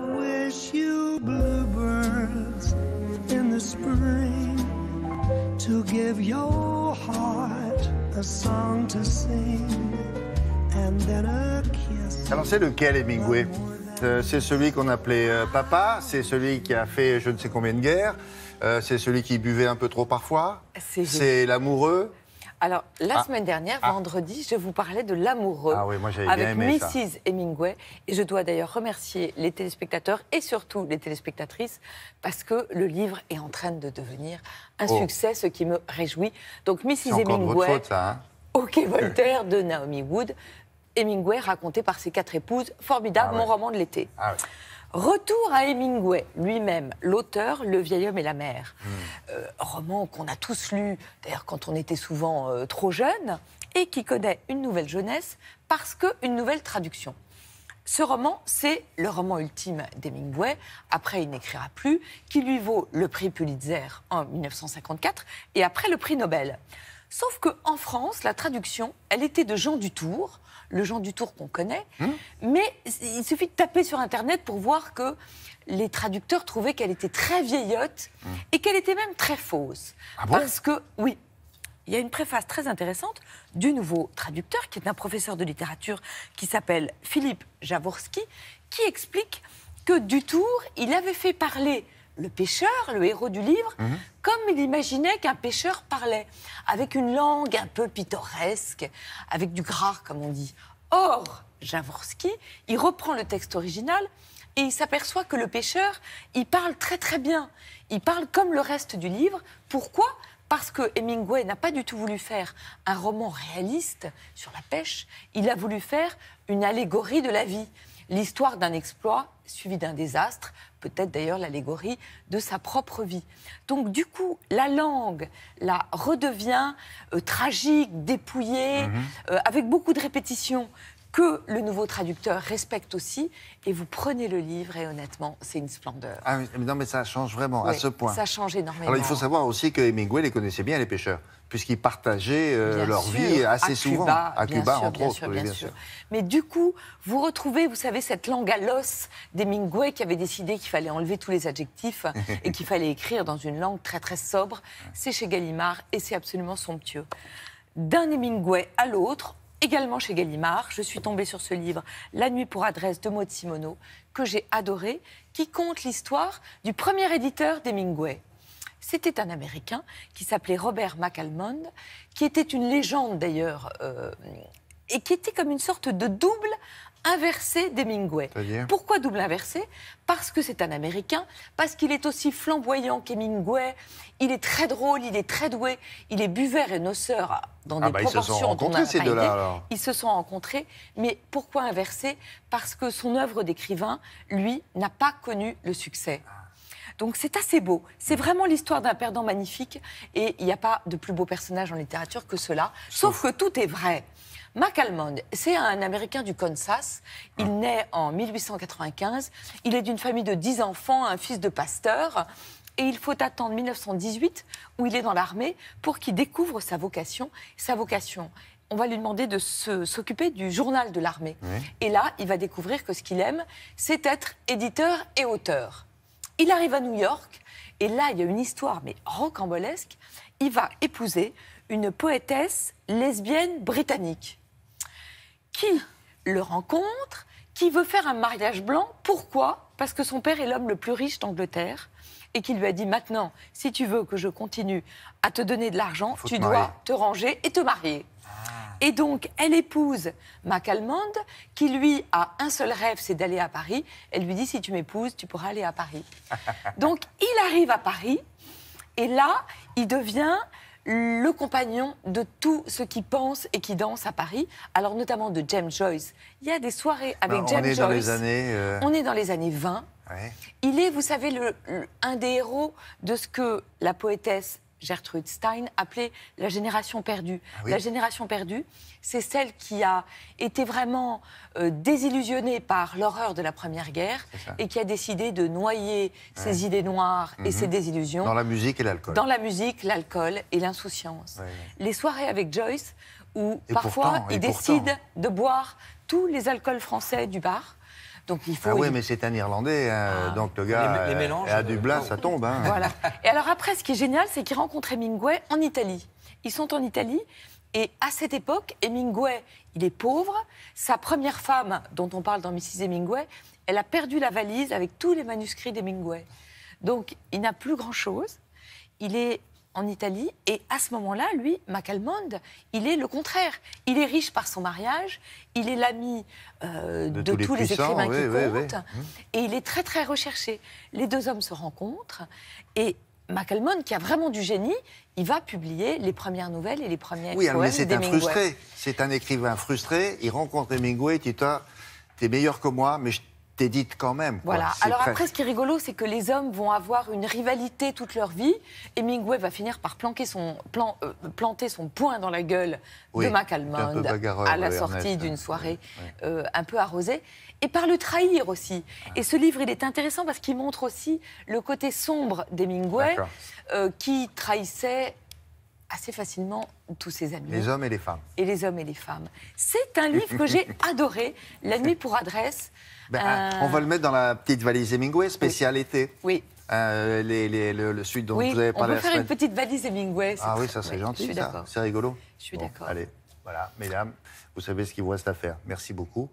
wish you bluebirds in the spring to give your heart a song to sing and then a kiss. Alors c'est lequel Hemingway? C'est celui qu'on appelait papa, c'est celui qui a fait je ne sais combien de guerres, c'est celui qui buvait un peu trop parfois, c'est l'amoureux. Alors, la semaine dernière, vendredi, je vous parlais de l'amoureux oui, moi j'avais bien aimé ça. Mrs. Hemingway. Et je dois d'ailleurs remercier les téléspectateurs et surtout les téléspectatrices parce que le livre est en train de devenir un succès, ce qui me réjouit. Donc, Mrs. Hemingway, encore de votre faute, ça, hein. au Quai Voltaire de Naomi Wood. Hemingway raconté par ses 4 épouses. Formidable, mon roman de l'été. Retour à Hemingway, lui-même, l'auteur, Le vieil homme et la mer. Roman qu'on a tous lu, d'ailleurs quand on était souvent trop jeune, et qui connaît une nouvelle jeunesse parce qu'une nouvelle traduction. Ce roman, c'est le roman ultime d'Hemingway, après il n'écrira plus, qui lui vaut le prix Pulitzer en 1954 et après le prix Nobel. Sauf qu'en France, la traduction, elle était de Jean Dutour, le Jean Dutour qu'on connaît, mais il suffit de taper sur Internet pour voir que les traducteurs trouvaient qu'elle était très vieillotte et qu'elle était même très fausse. Parce que, oui, il y a une préface très intéressante du nouveau traducteur, qui est un professeur de littérature qui s'appelle Philippe Jaworski, qui explique que Dutour, il avait fait parler le pêcheur, le héros du livre, comme il imaginait qu'un pêcheur parlait, avec une langue un peu pittoresque, avec du gras, comme on dit. Or, Jaworski, il reprend le texte original et il s'aperçoit que le pêcheur, il parle très très bien. Il parle comme le reste du livre. Pourquoi ? Parce que Hemingway n'a pas du tout voulu faire un roman réaliste sur la pêche. Il a voulu faire une allégorie de la vie. L'histoire d'un exploit suivi d'un désastre, peut-être d'ailleurs l'allégorie de sa propre vie. Donc du coup, la langue là, redevient tragique, dépouillée, avec beaucoup de répétitions que le nouveau traducteur respecte aussi. Et vous prenez le livre et honnêtement, c'est une splendeur. Ah mais non, mais ça change vraiment, à ce point. Ça change énormément. Alors il faut savoir aussi que Hemingway les connaissait bien, les pêcheurs, puisqu'ils partageaient leur vie assez souvent. À Cuba, entre autres. Bien sûr. Mais du coup, vous retrouvez, vous savez, cette langue à l'os d'Hemingway qui avait décidé qu'il fallait enlever tous les adjectifs et qu'il fallait écrire dans une langue très très sobre. C'est chez Gallimard et c'est absolument somptueux. D'un Hemingway à l'autre, également chez Gallimard, je suis tombée sur ce livre, La nuit pour adresse de Maud Simoneau, que j'ai adoré, qui conte l'histoire du premier éditeur d'Hemingway. C'était un Américain qui s'appelait Robert McAlmond, qui était une légende d'ailleurs, et qui était comme une sorte de double inversé d'Hemingway. Pourquoi double inversé? Parce que c'est un Américain, parce qu'il est aussi flamboyant qu'Hemingway, il est très drôle, il est très doué, il est buveur et noceur dans des proportions. Ils se sont rencontrés ces deux-là alors. Ils se sont rencontrés, mais pourquoi inversé? Parce que son œuvre d'écrivain, lui, n'a pas connu le succès. Donc c'est assez beau. C'est vraiment l'histoire d'un perdant magnifique et il n'y a pas de plus beau personnage en littérature que cela. Sauf que tout est vrai. McAlmond, c'est un Américain du Kansas. Il naît en 1895. Il est d'une famille de 10 enfants, un fils de pasteur. Et il faut attendre 1918, où il est dans l'armée, pour qu'il découvre sa vocation. Sa vocation, on va lui demander de s'occuper du journal de l'armée. Et là, il va découvrir que ce qu'il aime, c'est être éditeur et auteur. Il arrive à New York, et là, il y a une histoire, mais rocambolesque. Il va épouser une poétesse lesbienne britannique qui le rencontre, qui veut faire un mariage blanc. Pourquoi? Parce que son père est l'homme le plus riche d'Angleterre et qui lui a dit, maintenant, si tu veux que je continue à te donner de l'argent, tu dois te ranger et te marier. Et donc, elle épouse McAlmond, qui lui a un seul rêve, c'est d'aller à Paris. Elle lui dit, si tu m'épouses, tu pourras aller à Paris. Donc, il arrive à Paris, et là, il devient le compagnon de tous ceux qui pensent et qui dansent à Paris, alors notamment de James Joyce. Il y a des soirées avec James Joyce. Dans les années, On est dans les années 20. Il est, vous savez, un des héros de ce que la poétesse Gertrude Stein appelait la génération perdue. La génération perdue, c'est celle qui a été vraiment désillusionnée par l'horreur de la Première Guerre et qui a décidé de noyer ses idées noires et ses désillusions. Dans la musique et l'alcool. Dans la musique, l'alcool et l'insouciance. Les soirées avec Joyce, où parfois il décide de boire tous les alcools français du bar, Donc il faut... Ah oui, mais c'est un Irlandais, hein, donc le gars les mélanges, à Dublin, ça tombe. Hein. Voilà. Et alors après, ce qui est génial, c'est qu'il rencontre Hemingway en Italie. Ils sont en Italie, et à cette époque, Hemingway, il est pauvre. Sa première femme, dont on parle dans Mrs. Hemingway, elle a perdu la valise avec tous les manuscrits d'Hemingway. Donc, il n'a plus grand-chose. Il est en Italie, et à ce moment-là, lui, McAlmond, il est le contraire. Il est riche par son mariage, il est l'ami de tous les écrivains qui comptent, et il est très, très recherché. Les deux hommes se rencontrent, et McAlmond, qui a vraiment du génie, il va publier les premières nouvelles et les premiers poèmes mais c'est un d'Hemingway. frustré. C'est un écrivain frustré. Il rencontre Hemingway, il dit, toi, t'es meilleur que moi, mais je t'édite quand même. Quoi. Voilà. Alors après, ce qui est rigolo, c'est que les hommes vont avoir une rivalité toute leur vie. Hemingway va finir par planter son poing dans la gueule de McAlmond à la sortie d'une soirée un peu arrosée. Et par le trahir aussi. Et ce livre, il est intéressant parce qu'il montre aussi le côté sombre d'Hemingway qui trahissait assez facilement tous ses amis. Les hommes et les femmes. Et les hommes et les femmes. C'est un livre que j'ai adoré, La nuit pour adresse. On va le mettre dans la petite valise Hemingway, spécial été. Oui. Le suite dont vous avez parlé on peut faire une petite valise Hemingway. Ah oui, ça c'est gentil, ça. C'est rigolo. Je suis d'accord. Allez, voilà, mesdames, vous savez ce qu'il vous reste à faire. Merci beaucoup.